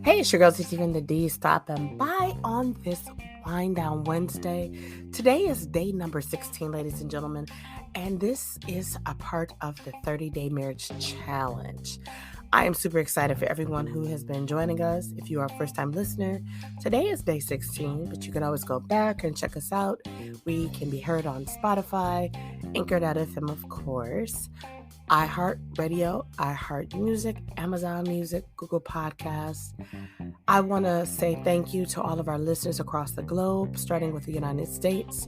Hey, it's your girl TTFromTheD stopping by on this Wind Down Wednesday. Today is day number 16, ladies and gentlemen, and this is a part of the 30-day marriage challenge. I am super excited for everyone who has been joining us. If you are a first-time listener, today is day 16, but you can always go back and check us out. We can be heard on Spotify, Anchor.fm, of course, iHeartRadio, iHeartMusic, Amazon Music, Google Podcasts. I want to say thank you to all of our listeners across the globe, starting with the United States,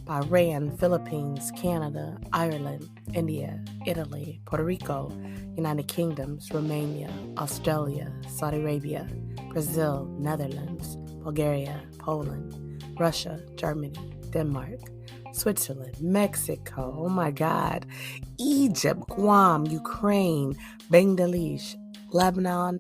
Bahrain, Philippines, Canada, Ireland, India, Italy, Puerto Rico, United Kingdoms, Romania, Australia, Saudi Arabia, Brazil, Netherlands, Bulgaria, Poland, Russia, Germany, Denmark, Switzerland, Mexico, oh my God, Egypt, Guam, Ukraine, Bangladesh, Lebanon,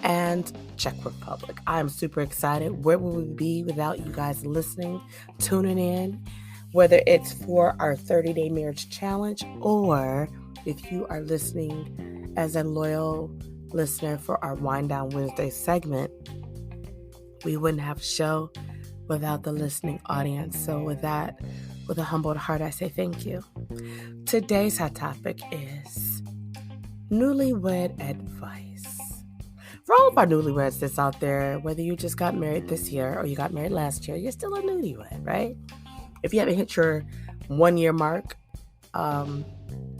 and Czech Republic. I'm super excited. Where would we be without you guys listening, tuning in, whether it's for our 30-day marriage challenge or if you are listening as a loyal listener for our Wind Down Wednesday segment. We wouldn't have a show without the listening audience. So with that, with a humbled heart, I say thank you. Today's hot topic is newlywed advice. For all of our newlyweds that's out there, whether you just got married this year or you got married last year, you're still a newlywed, right? If you haven't hit your 1 year mark,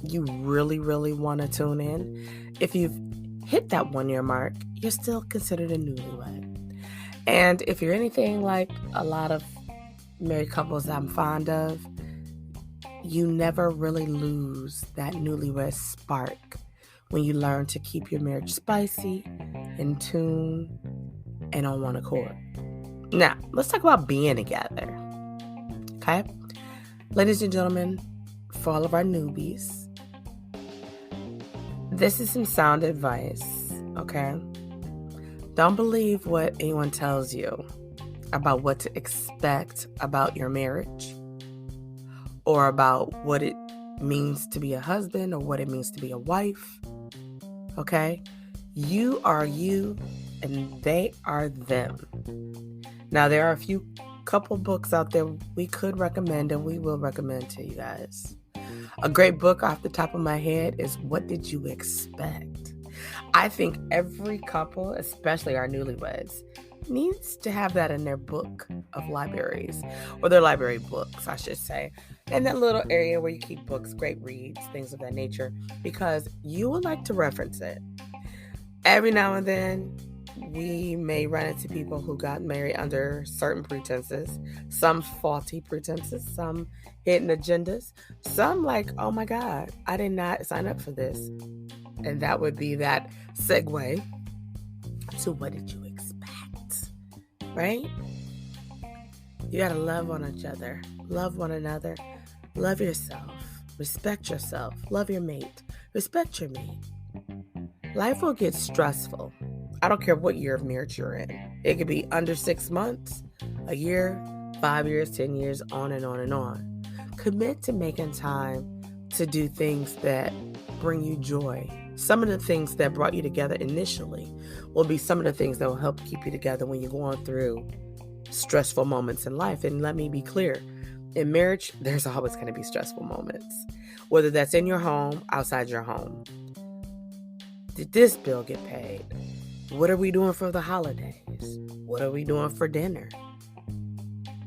you really, really want to tune in. If you've hit that 1 year mark, you're still considered a newlywed. And if you're anything like a lot of married couples I'm fond of, you never really lose that newlywed spark when you learn to keep your marriage spicy, in tune, and on one accord. Now, let's talk about being together. Okay? Ladies and gentlemen, for all of our newbies, this is some sound advice, okay? Don't believe what anyone tells you about what to expect about your marriage or about what it means to be a husband or what it means to be a wife. Okay? You are you and they are them. Now, there are a few couple books out there we could recommend and we will recommend to you guys. A great book off the top of my head is What Did You Expect? I think every couple, especially our newlyweds, needs to have that in their book of libraries, or their library books, I should say. In that little area where you keep books, great reads, things of that nature, because you would like to reference it. Every now and then, we may run into people who got married under certain pretenses, some faulty pretenses, some hidden agendas, some like, oh my God, I did not sign up for this. And that would be that segue to what did you expect, right? You got to love on each other, love one another, love yourself, respect yourself, love your mate, respect your mate. Life will get stressful. I don't care what year of marriage you're in. It could be under 6 months, a year, 5 years, 10 years, on and on and on. Commit to making time to do things that bring you joy. Some of the things that brought you together initially will be some of the things that will help keep you together when you're going through stressful moments in life. And let me be clear, in marriage, there's always going to be stressful moments, whether that's in your home, outside your home. Did this bill get paid? What are we doing for the holidays? What are we doing for dinner?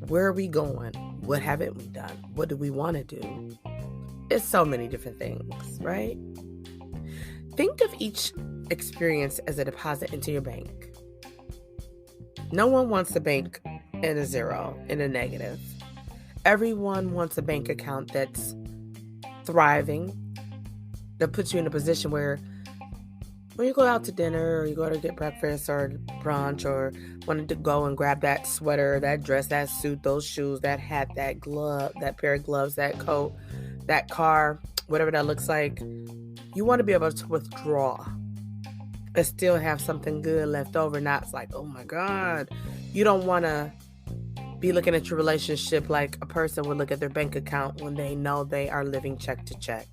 Where are we going? What haven't we done? What do we want to do? It's so many different things, right? Think of each experience as a deposit into your bank. No one wants a bank in a zero, in a negative. Everyone wants a bank account that's thriving, that puts you in a position where when you go out to dinner or you go to get breakfast or brunch or wanted to go and grab that sweater, that dress, that suit, those shoes, that hat, that glove, that pair of gloves, that coat, that car, whatever that looks like, you want to be able to withdraw and still have something good left over. Not it's like, oh my God. You don't want to be looking at your relationship like a person would look at their bank account when they know they are living check to check.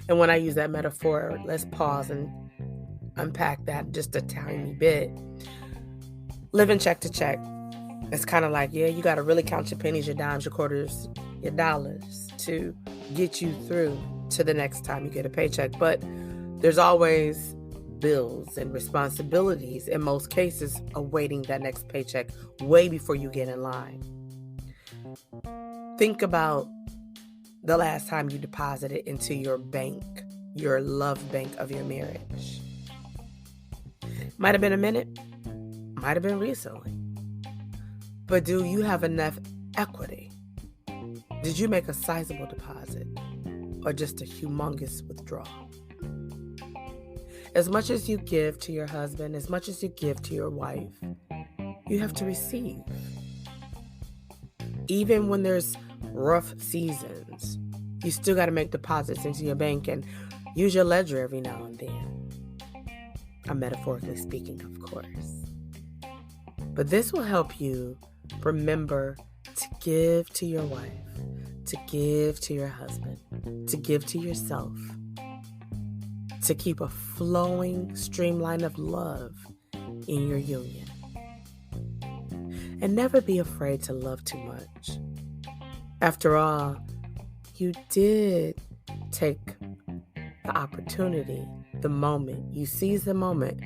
And when I use that metaphor, let's pause and unpack that just a tiny bit. Living check to check. It's kind of like, yeah, you got to really count your pennies, your dimes, your quarters, your dollars to get you through to the next time you get a paycheck. But there's always bills and responsibilities in most cases awaiting that next paycheck way before you get in line. Think about the last time you deposited into your bank, your love bank of your marriage. Might have been a minute, might have been recently. But do you have enough equity? Did you make a sizable deposit or just a humongous withdrawal? As much as you give to your husband, as much as you give to your wife, you have to receive. Even when there's rough seasons, you still got to make deposits into your bank and use your ledger every now and then. I'm metaphorically speaking, of course. But this will help you remember to give to your wife, to give to your husband, to give to yourself, to keep a flowing streamline of love in your union. And never be afraid to love too much. After all, you did take the opportunity, the moment, you seized the moment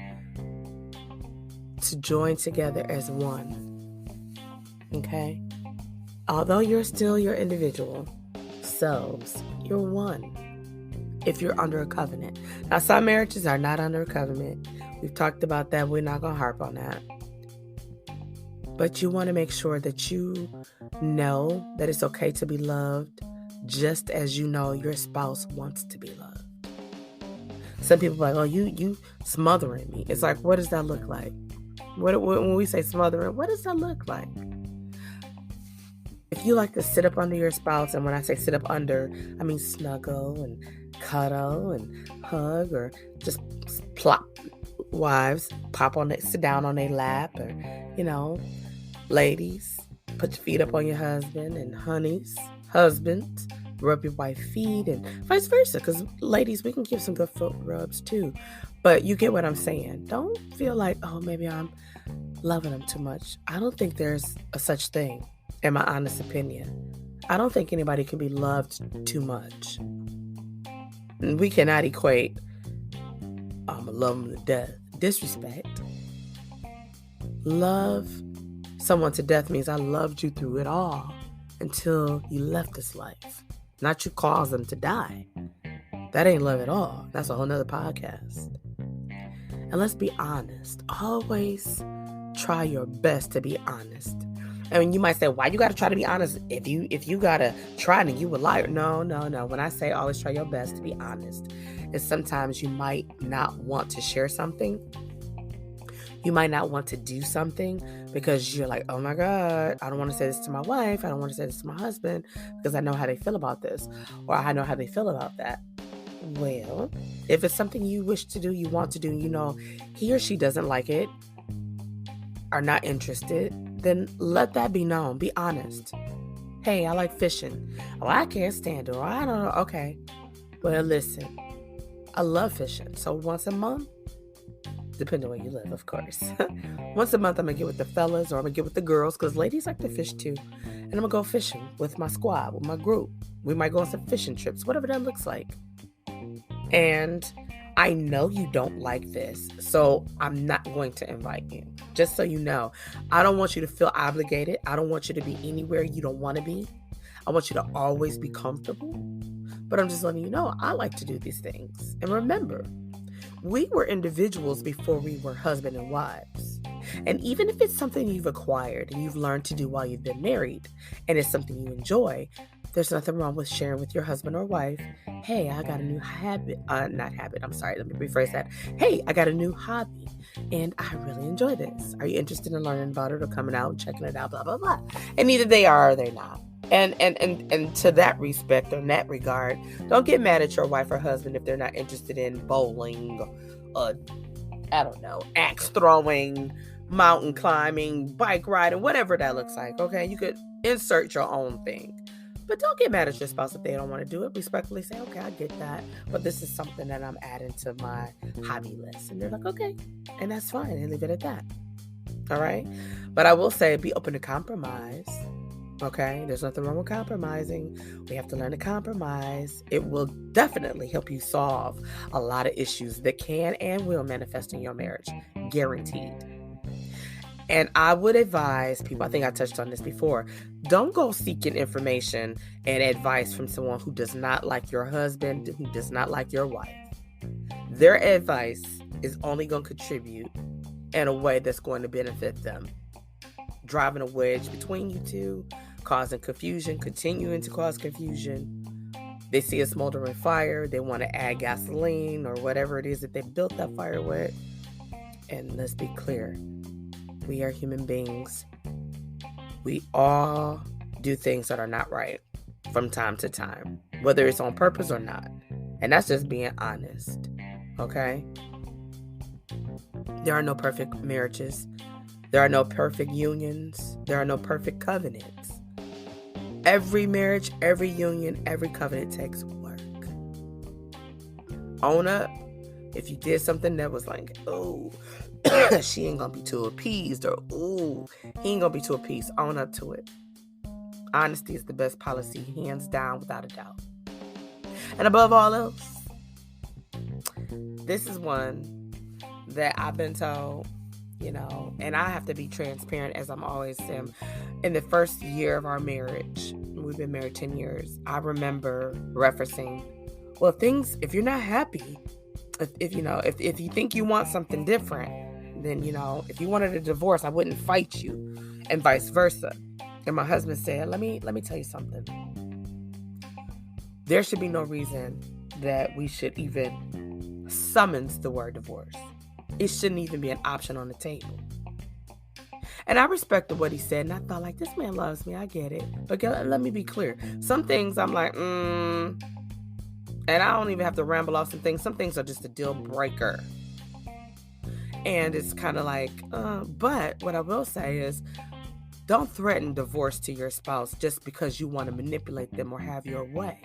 to join together as one. Okay? Although you're still your individual selves, you're one if you're under a covenant. Now, some marriages are not under a covenant. We've talked about that. We're not going to harp on that. But you want to make sure that you know that it's okay to be loved just as you know your spouse wants to be loved. Some people are like, oh, you smothering me. It's like, what does that look like? When we say smothering, what does that look like? If you like to sit up under your spouse, and when I say sit up under, I mean snuggle and cuddle and hug, or just plop, wives, sit down on their lap, or, ladies, put your feet up on your husband, and honeys, husbands, rub your wife's feet, and vice versa, because ladies, we can give some good foot rubs too. But you get what I'm saying. Don't feel like, oh, maybe I'm loving them too much. I don't think there's a such thing, in my honest opinion. I don't think anybody can be loved too much. And we cannot equate, I'm going to love them to death. Disrespect. Love someone to death means I loved you through it all until you left this life. Not you cause them to die. That ain't love at all. That's a whole nother podcast. And let's be honest. Always try your best to be honest. I mean, you might say, why you got to try to be honest? If you got to try, then you a liar. No. When I say always try your best to be honest, is sometimes you might not want to share something. You might not want to do something because you're like, oh my God, I don't want to say this to my wife. I don't want to say this to my husband because I know how they feel about this, or I know how they feel about that. Well, if it's something you wish to do, you want to do, he or she doesn't like it, are not interested, then let that be known. Be honest. Hey, I like fishing. Oh, I can't stand it. Or I don't know. Okay. Well, listen, I love fishing. So once a month, depending on where you live, of course. Once a month, I'm going to get with the fellas, or I'm going to get with the girls, because ladies like to fish too. And I'm going to go fishing with my squad, with my group. We might go on some fishing trips, whatever that looks like. And I know you don't like this, so I'm not going to invite you. Just so you know, I don't want you to feel obligated. I don't want you to be anywhere you don't want to be. I want you to always be comfortable. But I'm just letting you know, I like to do these things. And remember, we were individuals before we were husband and wives. And even if it's something you've acquired and you've learned to do while you've been married, and it's something you enjoy, there's nothing wrong with sharing with your husband or wife, hey, I got a new habit. Let me rephrase that. Hey, I got a new hobby and I really enjoy this. Are you interested in learning about it or coming out and checking it out, blah, blah, blah. And either they are or they're not. And to that respect or in that regard, don't get mad at your wife or husband if they're not interested in bowling, axe throwing, mountain climbing, bike riding, whatever that looks like. Okay, you could insert your own thing. But don't get mad at your spouse if they don't want to do it. Respectfully say, okay, I get that, but this is something that I'm adding to my hobby list. And they're like, okay, and that's fine, and leave it at that. All right? But I will say, be open to compromise. Okay? There's nothing wrong with compromising. We have to learn to compromise. It will definitely help you solve a lot of issues that can and will manifest in your marriage. Guaranteed. And I would advise people, I think I touched on this before, don't go seeking information and advice from someone who does not like your husband, who does not like your wife. Their advice is only going to contribute in a way that's going to benefit them. Driving a wedge between you two, causing confusion, continuing to cause confusion. They see a smoldering fire, they want to add gasoline or whatever it is that they built that fire with. And let's be clear. We are human beings. We all do things that are not right from time to time, whether it's on purpose or not. And that's just being honest, okay? There are no perfect marriages. There are no perfect unions. There are no perfect covenants. Every marriage, every union, every covenant takes work. Own up. If you did something that was like, oh, she ain't gonna be too appeased, or ooh, he ain't gonna be too appeased, own up to it. Honesty is the best policy, hands down, without a doubt. And above all else, this is one that I've been told, and I have to be transparent, as I'm always am. In the first year of our marriage, we've been married 10 years, I remember referencing, well, if you're not happy, if you think you want something different, then, if you wanted a divorce, I wouldn't fight you, and vice versa. And my husband said, let me tell you something. There should be no reason that we should even summons the word divorce. It shouldn't even be an option on the table. And I respected what he said, and I thought, like, this man loves me, I get it. But let me be clear. Some things I'm like, and I don't even have to ramble off some things. Some things are just a deal breaker. And it's kind of like, but what I will say is, don't threaten divorce to your spouse just because you want to manipulate them or have your way.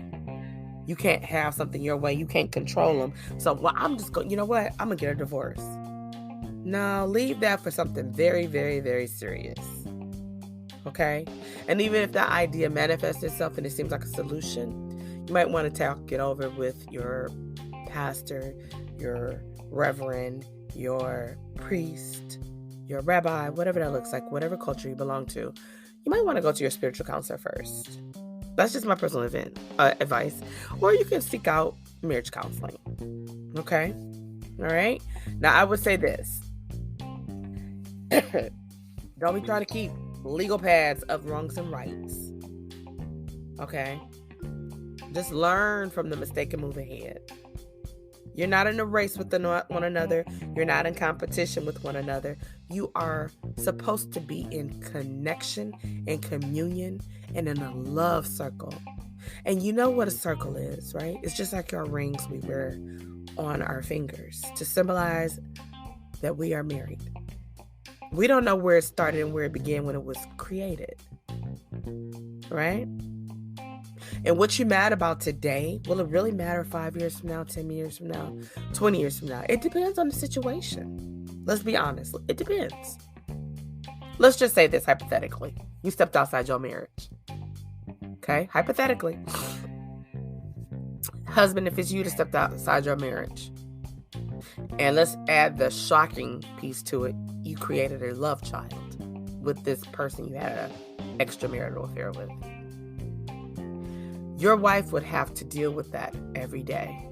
You can't have something your way. You can't control them. So, I'm just going, you know what? I'm going to get a divorce. No, leave that for something very, very, very serious. Okay? And even if that idea manifests itself and it seems like a solution, you might want to talk it over with your pastor, your reverend, your priest, your rabbi, whatever that looks like, whatever culture you belong to. You might want to go to your spiritual counselor first. That's just my personal advice. Or you can seek out marriage counseling. Okay? All right? Now, I would say this. Don't be trying to keep legal paths of wrongs and rights. Okay? Just learn from the mistake and move ahead. You're not in a race with one another. You're not in competition with one another. You are supposed to be in connection and communion and in a love circle. And you know what a circle is, right? It's just like our rings we wear on our fingers to symbolize that we are married. We don't know where it started and where it began when it was created, right? And what you mad about today, will it really matter 5 years from now, 10 years from now, 20 years from now? It depends on the situation. Let's be honest. It depends. Let's just say this hypothetically. You stepped outside your marriage. Okay? Hypothetically. Husband, if it's you that stepped outside your marriage. And let's add the shocking piece to it. You created a love child with this person you had an extramarital affair with. Your wife would have to deal with that every day.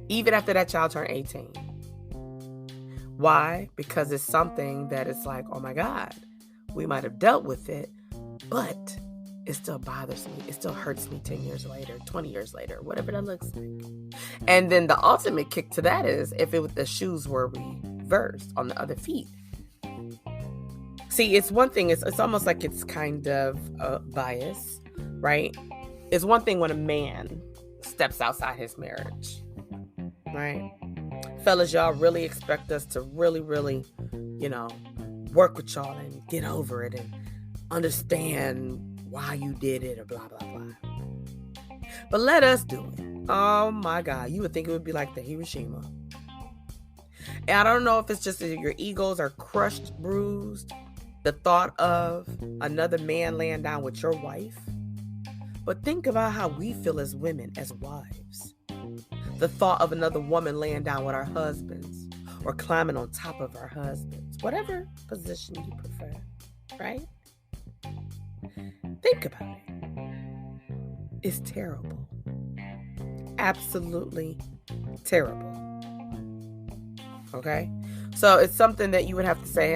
Even after that child turned 18. Why? Because it's something that is like, oh my God, we might have dealt with it, but it still bothers me. It still hurts me 10 years later, 20 years later, whatever that looks like. And then the ultimate kick to that is if the shoes were reversed on the other feet. See, it's one thing. It's almost like it's kind of a bias. Right? It's one thing when a man steps outside his marriage, right? Fellas, y'all really expect us to really, really, work with y'all and get over it and understand why you did it or blah, blah, blah. But let us do it. Oh my God. You would think it would be like the Hiroshima. And I don't know if it's just that your egos are crushed, bruised. The thought of another man laying down with your wife. But think about how we feel as women, as wives. The thought of another woman laying down with our husbands or climbing on top of our husbands. Whatever position you prefer, right? Think about it. It's terrible. Absolutely terrible. Okay? So it's something that you would have to say,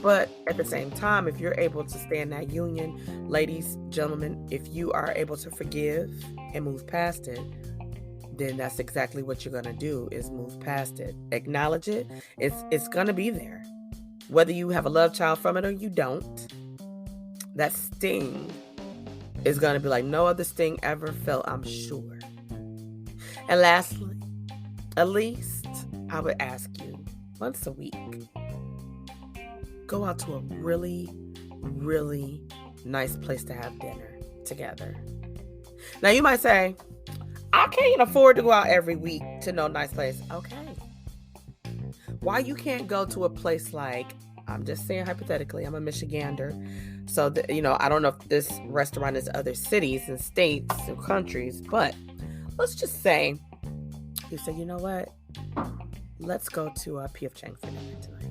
But at the same time, if you're able to stay in that union, ladies, gentlemen, if you are able to forgive and move past it, then that's exactly what you're going to do, is move past it. Acknowledge it. It's going to be there. Whether you have a love child from it or you don't, that sting is going to be like no other sting ever felt, I'm sure. And lastly, at least I would ask you once a week, go out to a really, really nice place to have dinner together. Now you might say, I can't afford to go out every week to no nice place. Okay. Why you can't go to a place like, I'm just saying hypothetically, I'm a Michigander. So, I don't know if this restaurant is other cities and states and countries, but let's just say, you say, you know what? Let's go to P.F. Chang's for dinner tonight.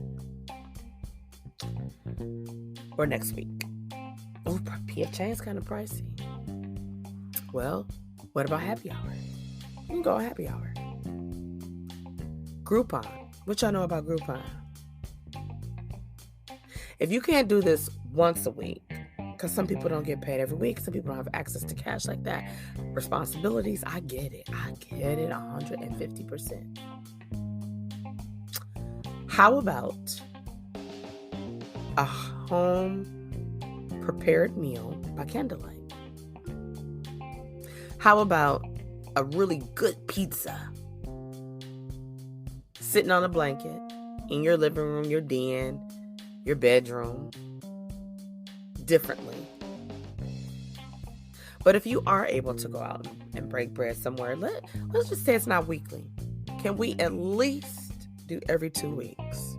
Or next week. Oh, P.F. Chang's kind of pricey. Well, what about happy hour? You can go happy hour. Groupon. What y'all know about Groupon? If you can't do this once a week, because some people don't get paid every week, some people don't have access to cash like that, responsibilities, I get it. 150%. How about a home prepared meal by candlelight? How about a really good pizza sitting on a blanket in your living room, your den, your bedroom, differently? But if you are able to go out and break bread somewhere, let's just say it's not weekly. Can we at least do every 2 weeks?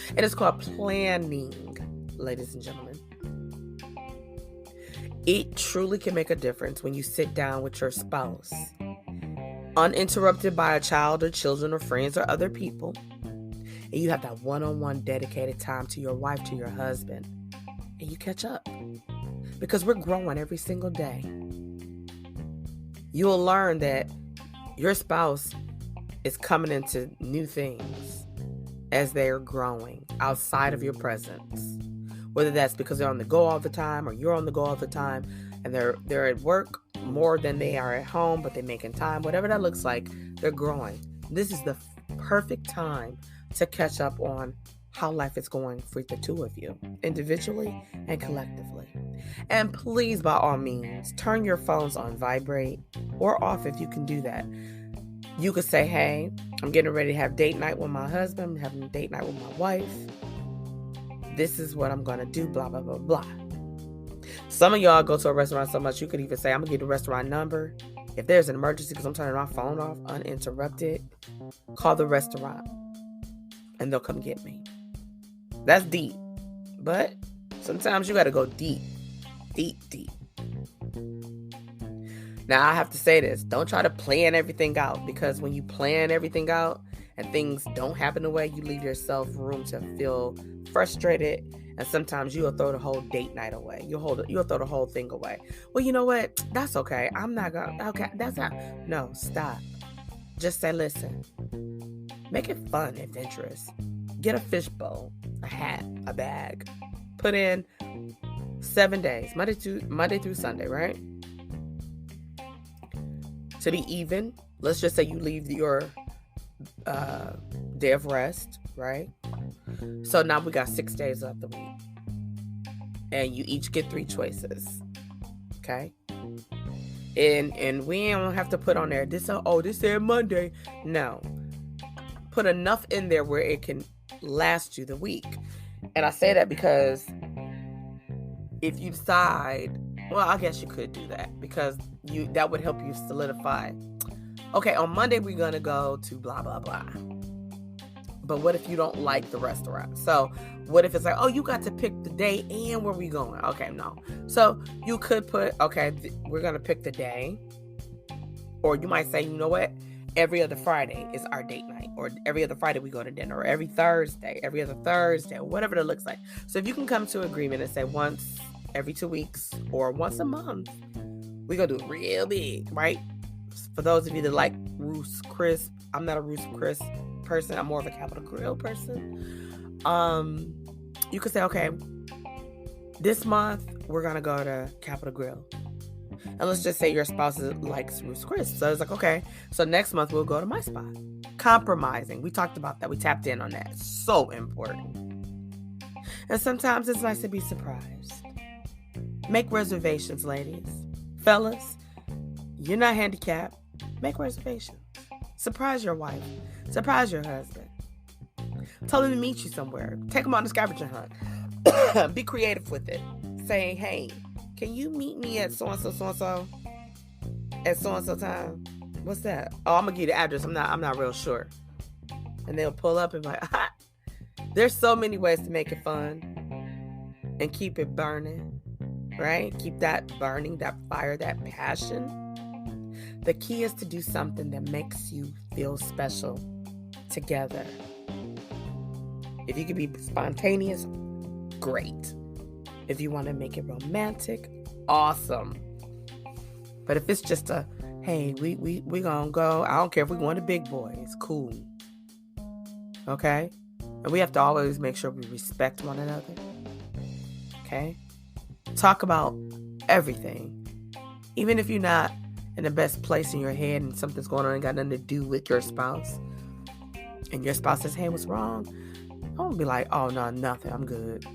And it's called planning, ladies and gentlemen. It truly can make a difference when you sit down with your spouse, uninterrupted by a child or children or friends or other people, and you have that one-on-one dedicated time to your wife, to your husband, and you catch up. Because we're growing every single day. You'll learn that your spouse is coming into new things as they're growing outside of your presence. Whether that's because they're on the go all the time or you're on the go all the time and they're at work more than they are at home, but they're making time. Whatever that looks like, they're growing. This is the perfect time to catch up on how life is going for the two of you, individually and collectively. And please, by all means, turn your phones on vibrate or off if you can do that. You could say, hey, I'm getting ready to have date night with my husband. I'm having a date night with my wife. This is what I'm going to do, blah, blah, blah, blah. Some of y'all go to a restaurant so much, you could even say, I'm going to give the restaurant number. If there's an emergency because I'm turning my phone off uninterrupted, call the restaurant and they'll come get me. That's deep. But sometimes you got to go deep. Deep, deep. Now, I have to say this. Don't try to plan everything out, because when you plan everything out and things don't happen the way, you leave yourself room to feel frustrated. And sometimes you'll throw the whole date night away. You'll throw the whole thing away. Well, you know what? That's okay. I'm not going to. Okay, that's not. No, stop. Just say, listen. Make it fun, adventurous. Get a fishbowl, a hat, a bag. Put in 7 days, Monday through Sunday, right? To be even, let's just say you leave your day of rest, right? So now we got 6 days left the week. And you each get 3 choices. Okay? And we don't have to put on there, this said Monday. No. Put enough in there where it can last you the week. And I say that because if you decide, well, I guess you could do that because that would help you solidify. Okay, on Monday we're going to go to blah, blah, blah. But what if you don't like the restaurant? So what if it's like, oh, you got to pick the day and where we going? Okay, no. So you could put, okay, we're going to pick the day. Or you might say, you know what? Every other Friday is our date night. Or every other Friday we go to dinner. Or every other Thursday, or whatever it looks like. So if you can come to an agreement and say once every 2 weeks or once a month, we're going to do it real big, right? For those of you that like Ruth's Chris, I'm not a Ruth's Chris person. I'm more of a Capital Grill person. You could say, okay, this month we're going to go to Capital Grill. And let's just say your spouse likes Ruth's Chris. So it's like, okay, so next month we'll go to my spot. Compromising. We talked about that. We tapped in on that. So important. And sometimes it's nice to be surprised. Make reservations, ladies. Fellas, you're not handicapped. Make reservations. Surprise your wife. Surprise your husband. Tell him to meet you somewhere. Take him on a scavenger hunt. Be creative with it. Say, hey, can you meet me at so-and-so at so-and-so time? What's that? Oh, I'm going to give you the address. I'm not real sure. And they'll pull up and be like, ah. There's so many ways to make it fun and keep it burning, right? Keep that burning, that fire, that passion. The key is to do something that makes you feel special together. If you can be spontaneous, great. If you want to make it romantic, awesome. But if it's just a, hey, we gonna go, I don't care if we going to Big Boys, cool. Okay? And we have to always make sure we respect one another. Okay? Talk about everything. Even if you're not in the best place in your head and something's going on and got nothing to do with your spouse, and your spouse says, hey, what's wrong? Don't be like, oh, no, nothing, I'm good.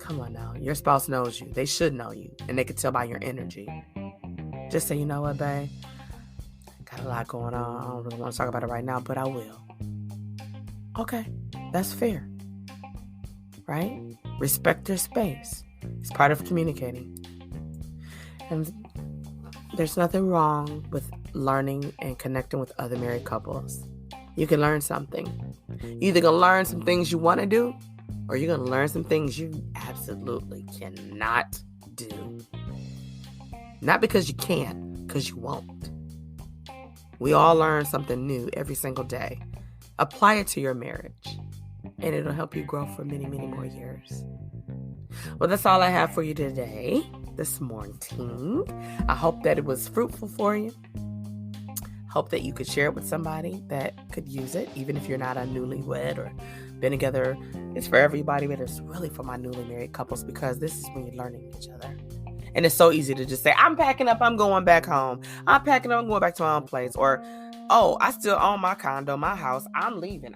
Come on now. Your spouse knows you. They should know you. And they can tell by your energy. Just say, you know what, babe? Got a lot going on. I don't really want to talk about it right now, but I will. Okay. That's fair. Right? Respect their space. It's part of communicating. And there's nothing wrong with learning and connecting with other married couples. You can learn something. You're either going to learn some things you want to do, or you're going to learn some things you absolutely cannot do. Not because you can't, because you won't. We all learn something new every single day. Apply it to your marriage, and it'll help you grow for many, many more years. Well, that's all I have for you today, this morning. I hope that it was fruitful for you. Hope that you could share it with somebody that could use it, even if you're not a newlywed or been together. It's for everybody, but it's really for my newly married couples, because this is when you're learning each other. And it's so easy to just say, I'm packing up, I'm going back home. I'm packing up, I'm going back to my own place. Or, oh, I still own my condo, my house. I'm leaving.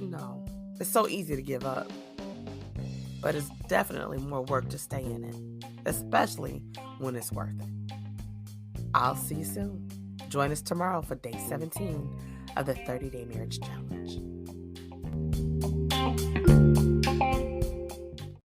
No. It's so easy to give up. But it's definitely more work to stay in it, especially when it's worth it. I'll see you soon. Join us tomorrow for day 17 of the 30-Day Marriage Challenge.